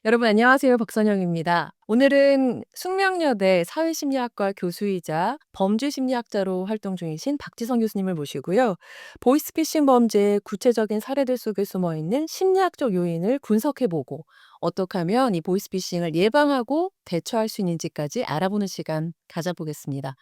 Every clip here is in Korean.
여러분 안녕하세요. 박선영입니다. 오늘은 숙명여대 사회심리학과 교수이자 범죄심리학자로 활동 중이신 박지성 교수님을 모시고요. 보이스피싱 범죄의 구체적인 사례들 속에 숨어있는 심리학적 요인을 분석해보고 어떻게 하면 이 보이스피싱을 예방하고 대처할 수 있는지까지 알아보는 시간 가져보겠습니다.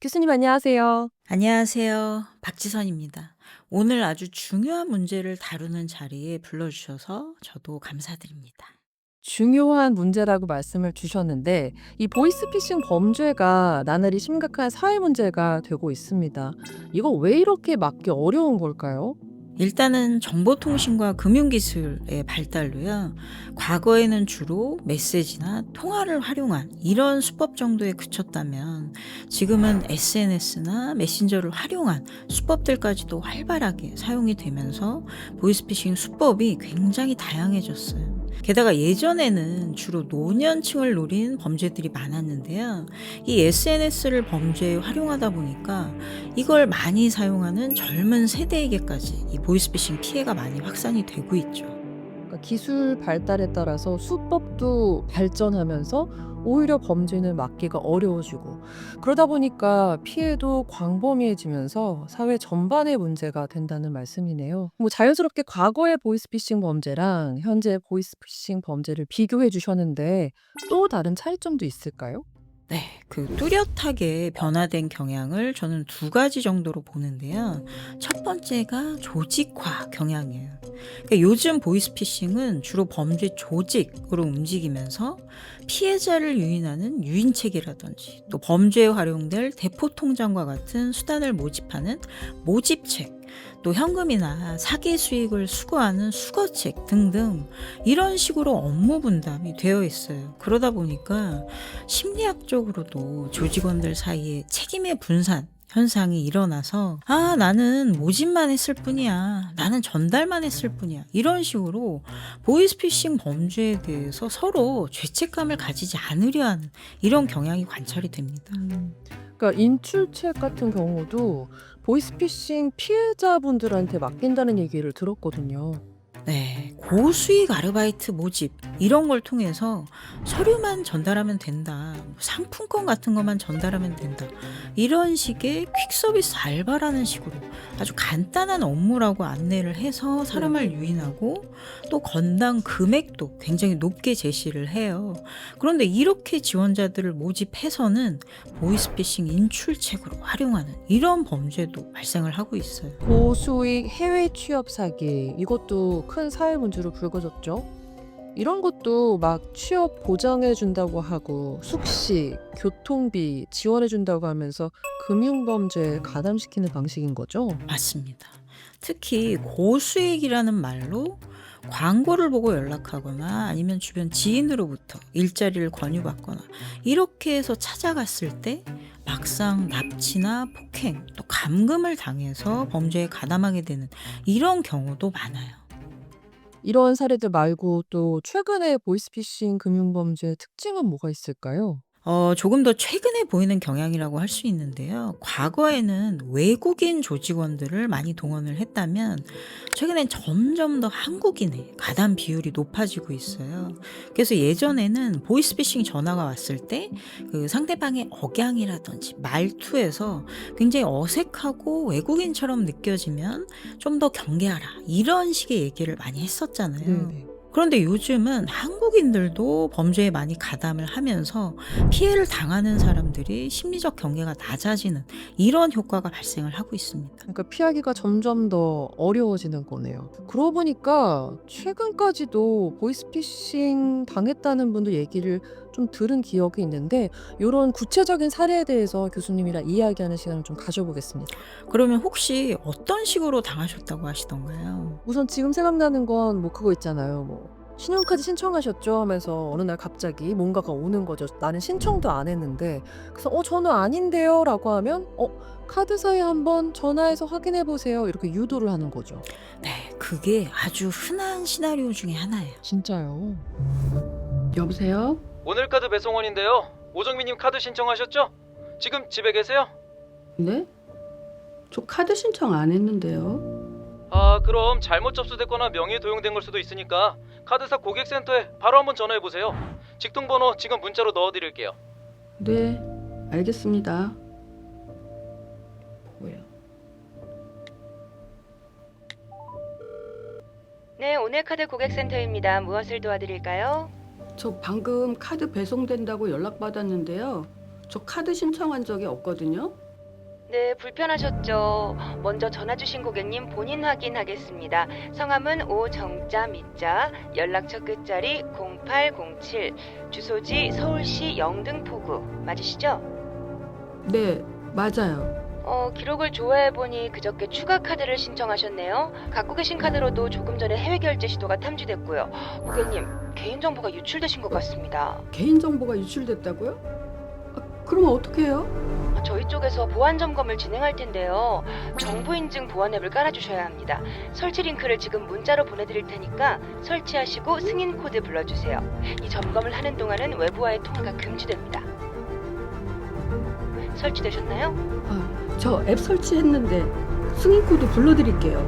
교수님 안녕하세요. 안녕하세요. 박지선입니다. 오늘 아주 중요한 문제를 다루는 자리에 불러주셔서 저도 감사드립니다. 중요한 문제라고 말씀을 주셨는데 이 보이스피싱 범죄가 나날이 심각한 사회 문제가 되고 있습니다. 이거 왜 이렇게 막기 어려운 걸까요? 일단은 정보통신과 금융기술의 발달로요. 과거에는 주로 메시지나 통화를 활용한 이런 수법 정도에 그쳤다면 지금은 SNS나 메신저를 활용한 수법들까지도 활발하게 사용이 되면서 보이스피싱 수법이 굉장히 다양해졌어요. 게다가 예전에는 주로 노년층을 노린 범죄들이 많았는데요. 이 SNS를 범죄에 활용하다 보니까 이걸 많이 사용하는 젊은 세대에게까지 이 보이스피싱 피해가 많이 확산이 되고 있죠. 그러니까 기술 발달에 따라서 수법도 발전하면서 오히려 범죄는 막기가 어려워지고 그러다 보니까 피해도 광범위해지면서 사회 전반의 문제가 된다는 말씀이네요. 뭐 자연스럽게 과거의 보이스피싱 범죄랑 현재 보이스피싱 범죄를 비교해 주셨는데 또 다른 차이점도 있을까요? 네. 뚜렷하게 변화된 경향을 저는 두 가지 정도로 보는데요. 첫 번째가 조직화 경향이에요. 요즘 보이스피싱은 주로 범죄 조직으로 움직이면서 피해자를 유인하는 유인책이라든지 또 범죄에 활용될 대포통장과 같은 수단을 모집하는 모집책, 또 현금이나 사기 수익을 수거하는 수거책 등등 이런 식으로 업무 분담이 되어 있어요. 그러다 보니까 심리학적으로도 조직원들 사이에 책임의 분산 현상이 일어나서 나는 모집만 했을 뿐이야. 나는 전달만 했을 뿐이야. 이런 식으로 보이스피싱 범죄에 대해서 서로 죄책감을 가지지 않으려 하는 이런 경향이 관찰이 됩니다. 그러니까 인출책 같은 경우도 보이스피싱 피해자분들한테 맡긴다는 얘기를 들었거든요. 네. 고수익 아르바이트 모집 이런 걸 통해서 서류만 전달하면 된다. 뭐 상품권 같은 것만 전달하면 된다. 이런 식의 퀵 서비스 알바라는 식으로 아주 간단한 업무라고 안내를 해서 사람을 유인하고 또 건당 금액도 굉장히 높게 제시를 해요. 그런데 이렇게 지원자들을 모집해서는 보이스피싱 인출책으로 활용하는 이런 범죄도 발생을 하고 있어요. 고수익 해외 취업 사기 이것도 큰 사회 문제로 불거졌죠. 이런 것도 막 취업 보장해 준다고 하고 숙식, 교통비 지원해 준다고 하면서 금융범죄에 가담시키는 방식인 거죠. 맞습니다. 특히 고수익이라는 말로 광고를 보고 연락하거나 아니면 주변 지인으로부터 일자리를 권유받거나 이렇게 해서 찾아갔을 때 막상 납치나 폭행 또 감금을 당해서 범죄에 가담하게 되는 이런 경우도 많아요. 이런 사례들 말고 또 최근에 보이스피싱 금융범죄의 특징은 뭐가 있을까요? 조금 더 최근에 보이는 경향이라고 할 수 있는데요. 과거에는 외국인 조직원들을 많이 동원을 했다면 최근엔 점점 더 한국인의 가담 비율이 높아지고 있어요. 그래서 예전에는 보이스피싱 전화가 왔을 때 상대방의 억양이라든지 말투에서 굉장히 어색하고 외국인처럼 느껴지면 좀 더 경계하라 이런 식의 얘기를 많이 했었잖아요. 네네. 그런데 요즘은 한국인들도 범죄에 많이 가담을 하면서 피해를 당하는 사람들이 심리적 경계가 낮아지는 이런 효과가 발생을 하고 있습니다. 그러니까 피하기가 점점 더 어려워지는 거네요. 그러고 보니까 최근까지도 보이스피싱 당했다는 분들 얘기를 좀 들은 기억이 있는데 요런 구체적인 사례에 대해서 교수님이랑 이야기하는 시간을 좀 가져보겠습니다. 그러면 혹시 어떤 식으로 당하셨다고 하시던가요? 우선 지금 생각나는 건 뭐 그거 있잖아요. 뭐 "신용카드 신청하셨죠?" 하면서 어느 날 갑자기 뭔가가 오는 거죠. 나는 신청도 안 했는데. 그래서 저는 아닌데요."라고 하면 카드사에 한번 전화해서 확인해 보세요." 이렇게 유도를 하는 거죠. 네, 그게 아주 흔한 시나리오 중에 하나예요. 진짜요? 여보세요? 오늘 카드 배송원인데요. 오정민님 카드 신청하셨죠? 지금 집에 계세요? 네? 저 카드 신청 안 했는데요. 그럼 잘못 접수됐거나 명의 도용된 걸 수도 있으니까 카드사 고객센터에 바로 한번 전화해보세요. 직통번호 지금 문자로 넣어드릴게요. 네, 알겠습니다. 뭐야? 네, 오늘카드 고객센터입니다. 무엇을 도와드릴까요? 저 방금 카드 배송된다고 연락받았는데요. 저 카드 신청한 적이 없거든요. 네, 불편하셨죠? 먼저 전화 주신 고객님 본인 확인하겠습니다. 성함은 오정자 미자, 연락처 끝자리 0807, 주소지 서울시 영등포구 맞으시죠? 네, 맞아요. 기록을 조회해보니 그저께 추가 카드를 신청하셨네요. 갖고 계신 카드로도 조금 전에 해외 결제 시도가 탐지됐고요. 고객님, 개인정보가 유출되신 것 같습니다. 개인정보가 유출됐다고요? 그러면 어떡해요? 저희 쪽에서 보안 점검을 진행할 텐데요. 정보 인증 보안 앱을 깔아주셔야 합니다. 설치 링크를 지금 문자로 보내드릴 테니까 설치하시고 승인 코드 불러주세요. 이 점검을 하는 동안은 외부와의 통화가 금지됩니다. 설치되셨나요? 저 앱 설치했는데 승인 코드 불러드릴게요.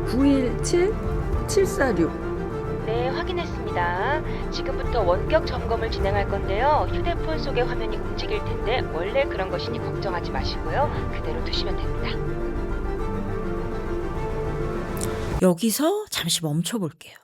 917746. 네, 확인했습니다. 지금부터 원격 점검을 진행할 건데요. 휴대폰 속의 화면이 움직일 텐데 원래 그런 것이니 걱정하지 마시고요. 그대로 두시면 됩니다. 여기서 잠시 멈춰볼게요.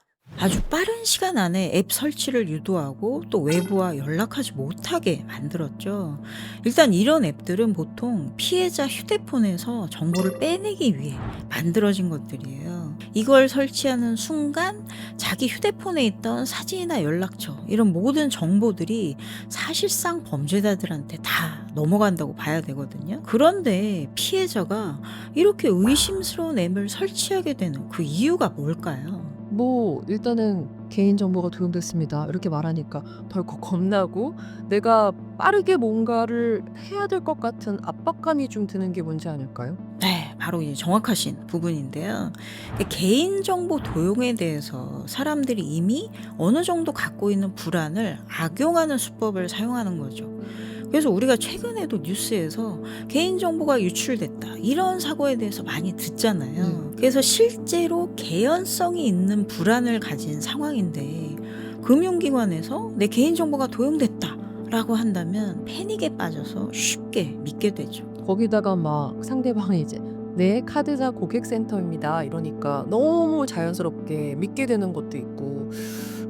아주 빠른 시간 안에 앱 설치를 유도하고 또 외부와 연락하지 못하게 만들었죠. 일단 이런 앱들은 보통 피해자 휴대폰에서 정보를 빼내기 위해 만들어진 것들이에요. 이걸 설치하는 순간 자기 휴대폰에 있던 사진이나 연락처 이런 모든 정보들이 사실상 범죄자들한테 다 넘어간다고 봐야 되거든요. 그런데 피해자가 이렇게 의심스러운 앱을 설치하게 되는 그 이유가 뭘까요? 일단은 개인정보가 도용됐습니다. 이렇게 말하니까 덜컥 겁나고 내가 빠르게 뭔가를 해야 될 것 같은 압박감이 좀 드는 게 뭔지 아닐까요? 네, 바로 이 정확하신 부분인데요. 개인정보 도용에 대해서 사람들이 이미 어느 정도 갖고 있는 불안을 악용하는 수법을 사용하는 거죠. 그래서 우리가 최근에도 뉴스에서 개인정보가 유출됐다 이런 사고에 대해서 많이 듣잖아요. 그래서 실제로 개연성이 있는 불안을 가진 상황인데 금융기관에서 내 개인정보가 도용됐다 라고 한다면 패닉에 빠져서 쉽게 믿게 되죠. 거기다가 막 상대방이 이제 네, 카드사 고객센터입니다. 이러니까 너무 자연스럽게 믿게 되는 것도 있고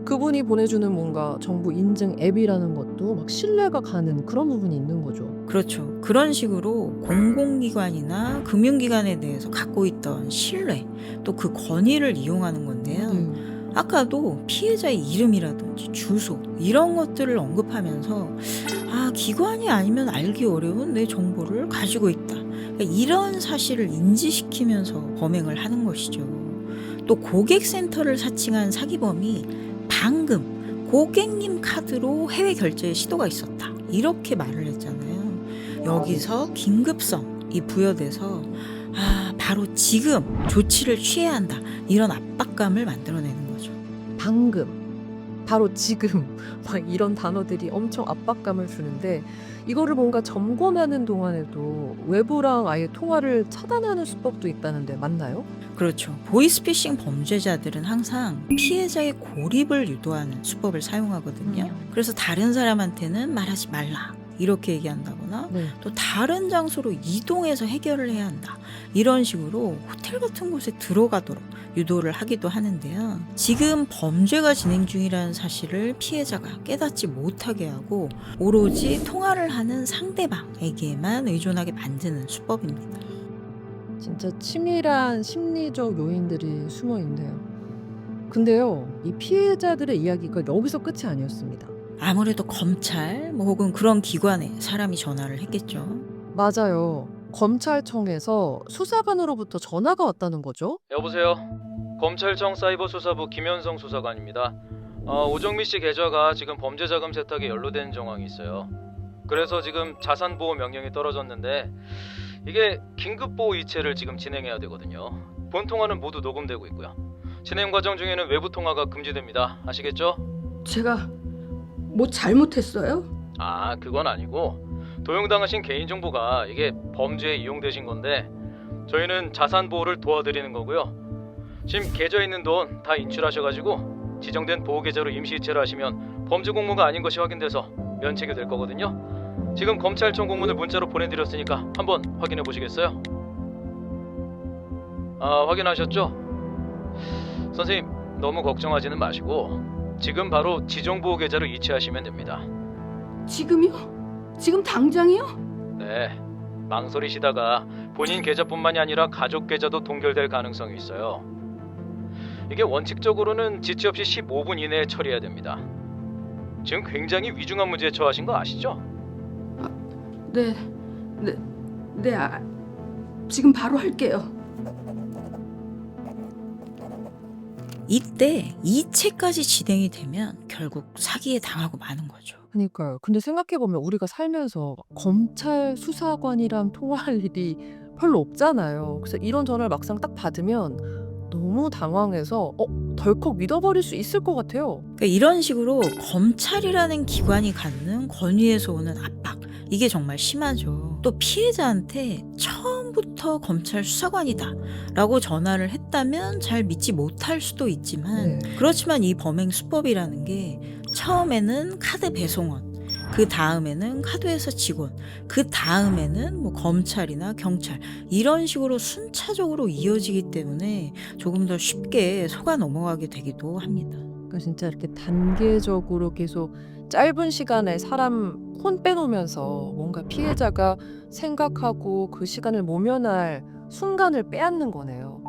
그분이 보내주는 뭔가 정보 인증 앱이라는 것도 막 신뢰가 가는 그런 부분이 있는 거죠. 그렇죠. 그런 식으로 공공기관이나 금융기관에 대해서 갖고 있던 신뢰 또 그 권위를 이용하는 건데요. 아까도 피해자의 이름이라든지 주소 이런 것들을 언급하면서 기관이 아니면 알기 어려운 내 정보를 가지고 있다. 그러니까 이런 사실을 인지시키면서 범행을 하는 것이죠. 또 고객센터를 사칭한 사기범이 방금 고객님 카드로 해외 결제의 시도가 있었다. 이렇게 말을 했잖아요. 여기서 긴급성이 부여돼서 바로 지금 조치를 취해야 한다. 이런 압박감을 만들어내는 거죠. 방금, 바로 지금 막 이런 단어들이 엄청 압박감을 주는데 이거를 뭔가 점검하는 동안에도 외부랑 아예 통화를 차단하는 수법도 있다는데 맞나요? 그렇죠. 보이스피싱 범죄자들은 항상 피해자의 고립을 유도하는 수법을 사용하거든요. 그래서 다른 사람한테는 말하지 말라. 이렇게 얘기한다거나 네. 또 다른 장소로 이동해서 해결을 해야 한다. 이런 식으로 호텔 같은 곳에 들어가도록 유도를 하기도 하는데요. 지금 범죄가 진행 중이라는 사실을 피해자가 깨닫지 못하게 하고 오로지 통화를 하는 상대방에게만 의존하게 만드는 수법입니다. 진짜 치밀한 심리적 요인들이 숨어 있네요. 근데요, 이 피해자들의 이야기가 여기서 끝이 아니었습니다. 아무래도 검찰 혹은 그런 기관에 사람이 전화를 했겠죠. 맞아요. 검찰청에서 수사관으로부터 전화가 왔다는 거죠. 여보세요. 검찰청 사이버수사부 김현성 수사관입니다. 오정미 씨 계좌가 지금 범죄자금 세탁에 연루된 정황이 있어요. 그래서 지금 자산보호 명령이 떨어졌는데 이게 긴급보호 이체를 지금 진행해야 되거든요. 본 통화는 모두 녹음되고 있고요. 진행 과정 중에는 외부 통화가 금지됩니다. 아시겠죠? 제가 뭐 잘못했어요? 그건 아니고 도용당하신 개인정보가 이게 범죄에 이용되신 건데 저희는 자산 보호를 도와드리는 거고요. 지금 계좌에 있는 돈 다 인출하셔가지고 지정된 보호 계좌로 임시 이체를 하시면 범죄 공모가 아닌 것이 확인돼서 면책이 될 거거든요. 지금 검찰청 공문을 문자로 보내드렸으니까 한번 확인해 보시겠어요? 아, 확인하셨죠? 선생님, 너무 걱정하지는 마시고 지금 바로 지정보호 계좌로 이체하시면 됩니다. 지금이요? 지금 당장이요? 네, 망설이시다가 본인 계좌뿐만이 아니라 가족 계좌도 동결될 가능성이 있어요. 이게 원칙적으로는 지체 없이 15분 이내에 처리해야 됩니다. 지금 굉장히 위중한 문제에 처하신 거 아시죠? 네, 지금 바로 할게요. 이때 이체까지 진행이 되면 결국 사기에 당하고 마는 거죠. 그러니까요. 근데 생각해보면 우리가 살면서 검찰 수사관이랑 통화할 일이 별로 없잖아요. 그래서 이런 전화를 막상 딱 받으면 너무 당황해서 덜컥 믿어버릴 수 있을 것 같아요. 그러니까 이런 식으로 검찰이라는 기관이 갖는 권위에서 오는 압박, 이게 정말 심하죠. 또 피해자한테 처음부터 검찰 수사관이다 라고 전화를 했다면 잘 믿지 못할 수도 있지만 그렇지만 이 범행 수법이라는 게 처음에는 카드 배송원, 그 다음에는 카드회사 직원, 그 다음에는 뭐 검찰이나 경찰, 이런 식으로 순차적으로 이어지기 때문에 조금 더 쉽게 속아 넘어가게 되기도 합니다. 그러니까 진짜 이렇게 단계적으로 계속 짧은 시간에 사람 혼 빼놓으면서 뭔가 피해자가 생각하고 그 시간을 모면할 순간을 빼앗는 거네요.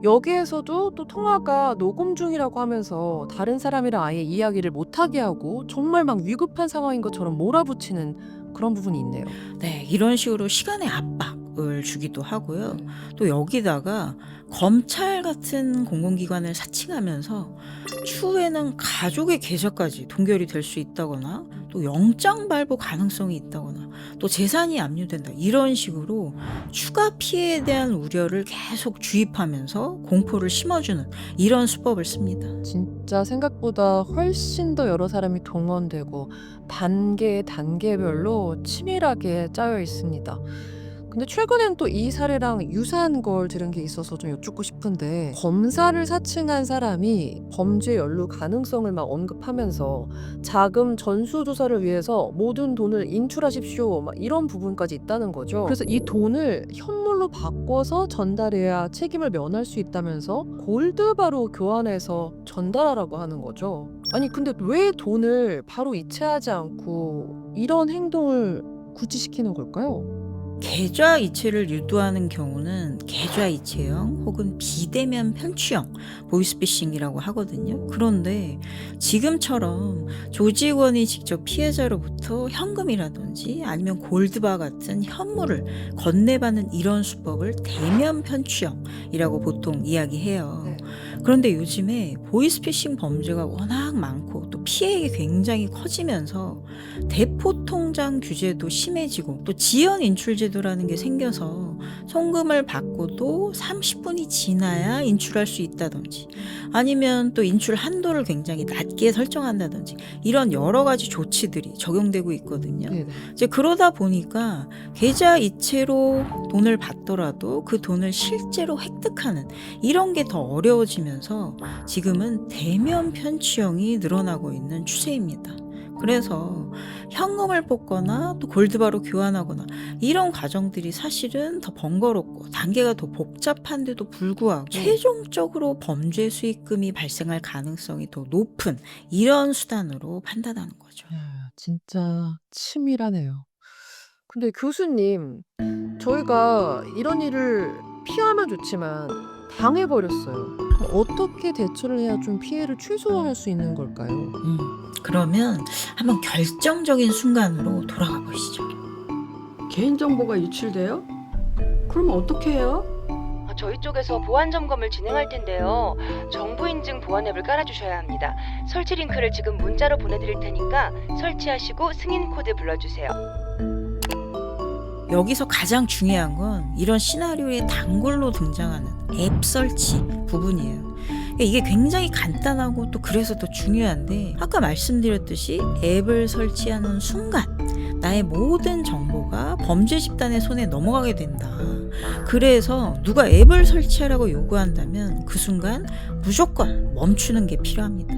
여기에서도 또 통화가 녹음 중이라고 하면서 다른 사람이랑 아예 이야기를 못하게 하고 정말 막 위급한 상황인 것처럼 몰아붙이는 그런 부분이 있네요. 네, 이런 식으로 시간의 압박을 주기도 하고요. 또 여기다가 검찰 같은 공공기관을 사칭하면서 추후에는 가족의 계좌까지 동결이 될 수 있다거나 또 영장 발부 가능성이 있다거나 또 재산이 압류된다, 이런 식으로 추가 피해에 대한 우려를 계속 주입하면서 공포를 심어주는 이런 수법을 씁니다. 진짜 생각보다 훨씬 더 여러 사람이 동원되고 단계별로 치밀하게 짜여 있습니다. 근데 최근엔 또 이 사례랑 유사한 걸 들은 게 있어서 좀 여쭙고 싶은데, 검사를 사칭한 사람이 범죄 연루 가능성을 막 언급하면서 자금 전수조사를 위해서 모든 돈을 인출하십시오 막 이런 부분까지 있다는 거죠. 그래서 이 돈을 현물로 바꿔서 전달해야 책임을 면할 수 있다면서 골드바로 교환해서 전달하라고 하는 거죠. 아니 근데 왜 돈을 바로 이체하지 않고 이런 행동을 구치시키는 걸까요? 계좌 이체를 유도하는 경우는 계좌 이체형 혹은 비대면 편취형 보이스피싱이라고 하거든요. 그런데 지금처럼 조직원이 직접 피해자로부터 현금이라든지 아니면 골드바 같은 현물을 건네받는 이런 수법을 대면 편취형이라고 보통 이야기해요. 네. 그런데 요즘에 보이스피싱 범죄가 워낙 많고 또 피해가 굉장히 커지면서 대포통장 규제도 심해지고 또 지연 인출 제도라는 게 생겨서 송금을 받고도 30분이 지나야 인출할 수 있다든지 아니면 또 인출 한도를 굉장히 낮게 설정한다든지 이런 여러 가지 조치들이 적용되고 있거든요. 네네. 이제 그러다 보니까 계좌 이체로 돈을 받더라도 그 돈을 실제로 획득하는 이런 게 더 어려워지면서 지금은 대면 편취형이 늘어나고 있는 추세입니다. 그래서 현금을 뽑거나 또 골드바로 교환하거나 이런 과정들이 사실은 더 번거롭고 단계가 더 복잡한데도 불구하고 최종적으로 범죄 수익금이 발생할 가능성이 더 높은 이런 수단으로 판단하는 거죠. 진짜 치밀하네요. 근데 교수님, 저희가 이런 일을 피하면 좋지만 당해버렸어요. 그럼 어떻게 대처를 해야 좀 피해를 최소화할 수 있는 걸까요? 그러면 한번 결정적인 순간으로 돌아가 보시죠. 개인정보가 유출돼요? 그러면 어떻게 해요? 저희 쪽에서 보안 점검을 진행할 텐데요. 정부 인증 보안 앱을 깔아주셔야 합니다. 설치 링크를 지금 문자로 보내드릴 테니까 설치하시고 승인 코드 불러주세요. 여기서 가장 중요한 건 이런 시나리오의 단골로 등장하는 앱 설치 부분이에요. 이게 굉장히 간단하고 또 그래서 더 중요한데 아까 말씀드렸듯이 앱을 설치하는 순간 나의 모든 정보가 범죄 집단의 손에 넘어가게 된다. 그래서 누가 앱을 설치하라고 요구한다면 그 순간 무조건 멈추는 게 필요합니다.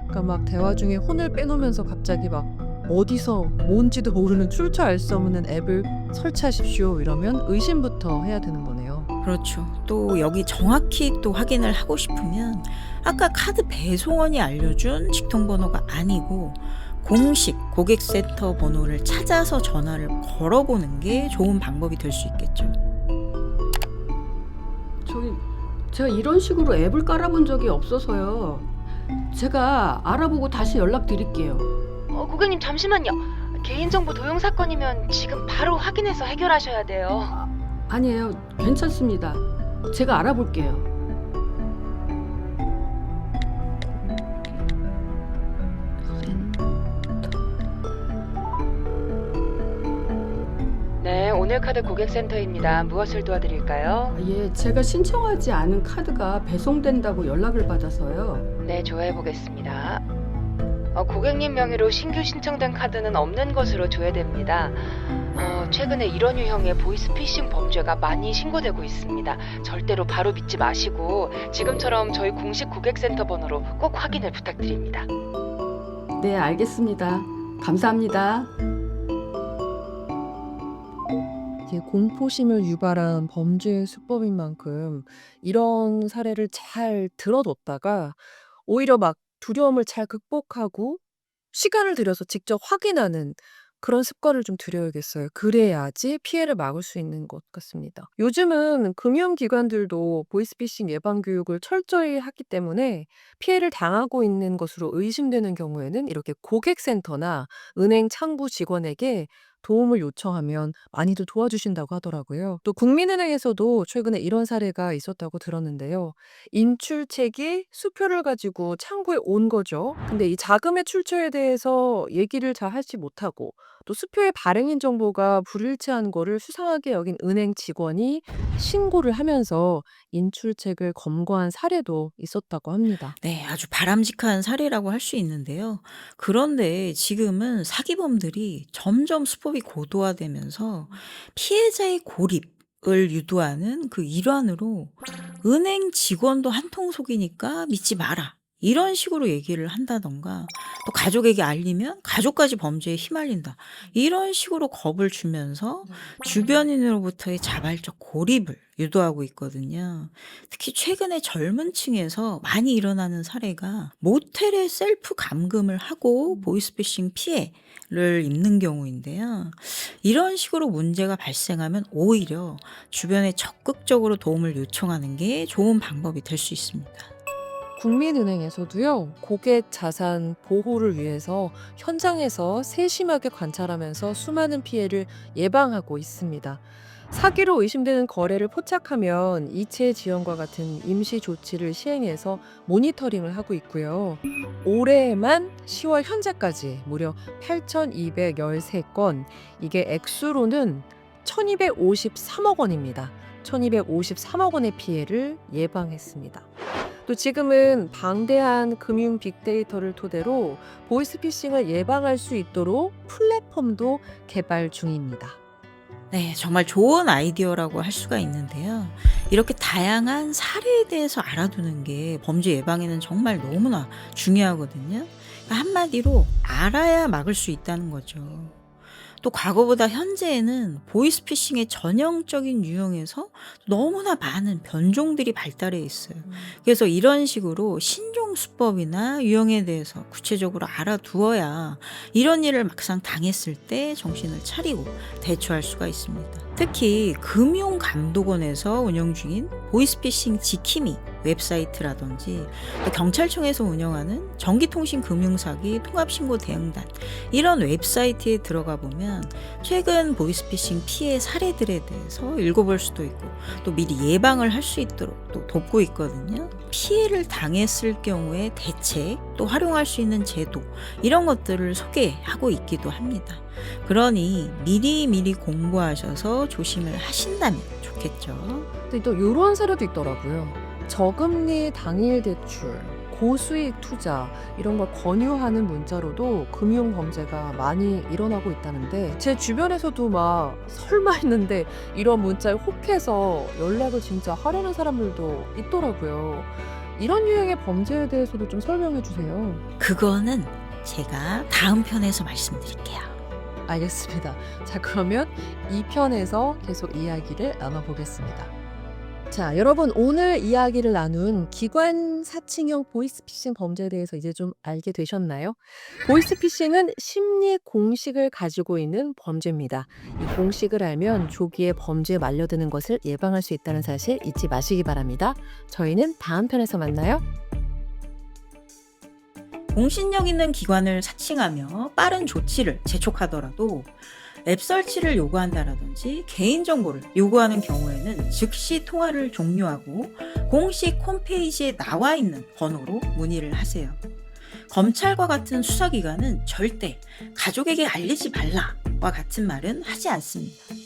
그러니까 막 대화 중에 혼을 빼놓으면서 갑자기 막 어디서 뭔지도 모르는 출처 알 수 없는 앱을 설치하십시오 이러면 의심부터 해야 되는 거네요. 그렇죠. 또 여기 정확히 또 확인을 하고 싶으면 아까 카드 배송원이 알려준 직통번호가 아니고 공식 고객센터 번호를 찾아서 전화를 걸어보는 게 좋은 방법이 될 수 있겠죠. 제가 이런 식으로 앱을 깔아본 적이 없어서요. 제가 알아보고 다시 연락드릴게요. 고객님 잠시만요. 개인정보 도용 사건이면 지금 바로 확인해서 해결하셔야 돼요. 아니에요. 괜찮습니다. 제가 알아볼게요. 네, 오늘카드 고객센터입니다. 무엇을 도와드릴까요? 예, 제가 신청하지 않은 카드가 배송된다고 연락을 받아서요. 네, 조회해보겠습니다. 고객님 명의로 신규 신청된 카드는 없는 것으로 조회됩니다. 최근에 이런 유형의 보이스피싱 범죄가 많이 신고되고 있습니다. 절대로 바로 믿지 마시고 지금처럼 저희 공식 고객센터 번호로 꼭 확인을 부탁드립니다. 네, 알겠습니다. 감사합니다. 이게 공포심을 유발한 범죄의 수법인 만큼 이런 사례를 잘 들어뒀다가 오히려 막 두려움을 잘 극복하고 시간을 들여서 직접 확인하는 그런 습관을 좀 들여야겠어요. 그래야지 피해를 막을 수 있는 것 같습니다. 요즘은 금융기관들도 보이스피싱 예방 교육을 철저히 하기 때문에 피해를 당하고 있는 것으로 의심되는 경우에는 이렇게 고객센터나 은행 창구 직원에게 도움을 요청하면 많이들 도와주신다고 하더라고요. 또 국민은행에서도 최근에 이런 사례가 있었다고 들었는데요. 인출책이 수표를 가지고 창구에 온 거죠. 근데 이 자금의 출처에 대해서 얘기를 잘 하지 못하고 또 수표의 발행인 정보가 불일치한 거를 수상하게 여긴 은행 직원이 신고를 하면서 인출책을 검거한 사례도 있었다고 합니다. 네, 아주 바람직한 사례라고 할 수 있는데요. 그런데 지금은 사기범들이 점점 수법이 고도화되면서 피해자의 고립을 유도하는 그 일환으로 은행 직원도 한통 속이니까 믿지 마라. 이런 식으로 얘기를 한다던가 또 가족에게 알리면 가족까지 범죄에 휘말린다. 이런 식으로 겁을 주면서 주변인으로부터의 자발적 고립을 유도하고 있거든요. 특히 최근에 젊은 층에서 많이 일어나는 사례가 모텔에 셀프 감금을 하고 보이스피싱 피해를 입는 경우인데요. 이런 식으로 문제가 발생하면 오히려 주변에 적극적으로 도움을 요청하는 게 좋은 방법이 될 수 있습니다. 국민은행에서도요, 고객 자산 보호를 위해서 현장에서 세심하게 관찰하면서 수많은 피해를 예방하고 있습니다. 사기로 의심되는 거래를 포착하면 이체 지원과 같은 임시 조치를 시행해서 모니터링을 하고 있고요. 올해만 10월 현재까지 무려 8,213건, 이게 액수로는 1,253억 원입니다. 1,253억 원의 피해를 예방했습니다. 또 지금은 방대한 금융 빅데이터를 토대로 보이스피싱을 예방할 수 있도록 플랫폼도 개발 중입니다. 네, 정말 좋은 아이디어라고 할 수가 있는데요. 이렇게 다양한 사례에 대해서 알아두는 게 범죄 예방에는 정말 너무나 중요하거든요. 그러니까 한마디로 알아야 막을 수 있다는 거죠. 또 과거보다 현재에는 보이스피싱의 전형적인 유형에서 너무나 많은 변종들이 발달해 있어요. 그래서 이런 식으로 신종 수법이나 유형에 대해서 구체적으로 알아두어야 이런 일을 막상 당했을 때 정신을 차리고 대처할 수가 있습니다. 특히 금융감독원에서 운영 중인 보이스피싱 지킴이 웹사이트라든지 또 경찰청에서 운영하는 전기통신금융사기 통합신고 대응단, 이런 웹사이트에 들어가 보면 최근 보이스피싱 피해 사례들에 대해서 읽어볼 수도 있고 또 미리 예방을 할 수 있도록 또 돕고 있거든요. 피해를 당했을 경우에 대책, 또 활용할 수 있는 제도, 이런 것들을 소개하고 있기도 합니다. 그러니 미리 공부하셔서 조심을 하신다면 좋겠죠. 근데 또 이런 사례도 있더라고요. 저금리 당일 대출, 고수익 투자 이런 걸 권유하는 문자로도 금융 범죄가 많이 일어나고 있다는데 제 주변에서도 막 설마 했는데 이런 문자에 혹해서 연락을 진짜 하려는 사람들도 있더라고요. 이런 유형의 범죄에 대해서도 좀 설명해 주세요. 그거는 제가 다음 편에서 말씀드릴게요. 알겠습니다. 자, 그러면 2편에서 계속 이야기를 나눠보겠습니다. 자, 여러분 오늘 이야기를 나눈 기관 사칭형 보이스피싱 범죄에 대해서 이제 좀 알게 되셨나요? 보이스피싱은 심리 공식을 가지고 있는 범죄입니다. 이 공식을 알면 조기에 범죄에 말려드는 것을 예방할 수 있다는 사실 잊지 마시기 바랍니다. 저희는 다음 편에서 만나요. 공신력 있는 기관을 사칭하며 빠른 조치를 재촉하더라도 앱 설치를 요구한다라든지 개인정보를 요구하는 경우에는 즉시 통화를 종료하고 공식 홈페이지에 나와 있는 번호로 문의를 하세요. 검찰과 같은 수사기관은 절대 가족에게 알리지 말라와 같은 말은 하지 않습니다.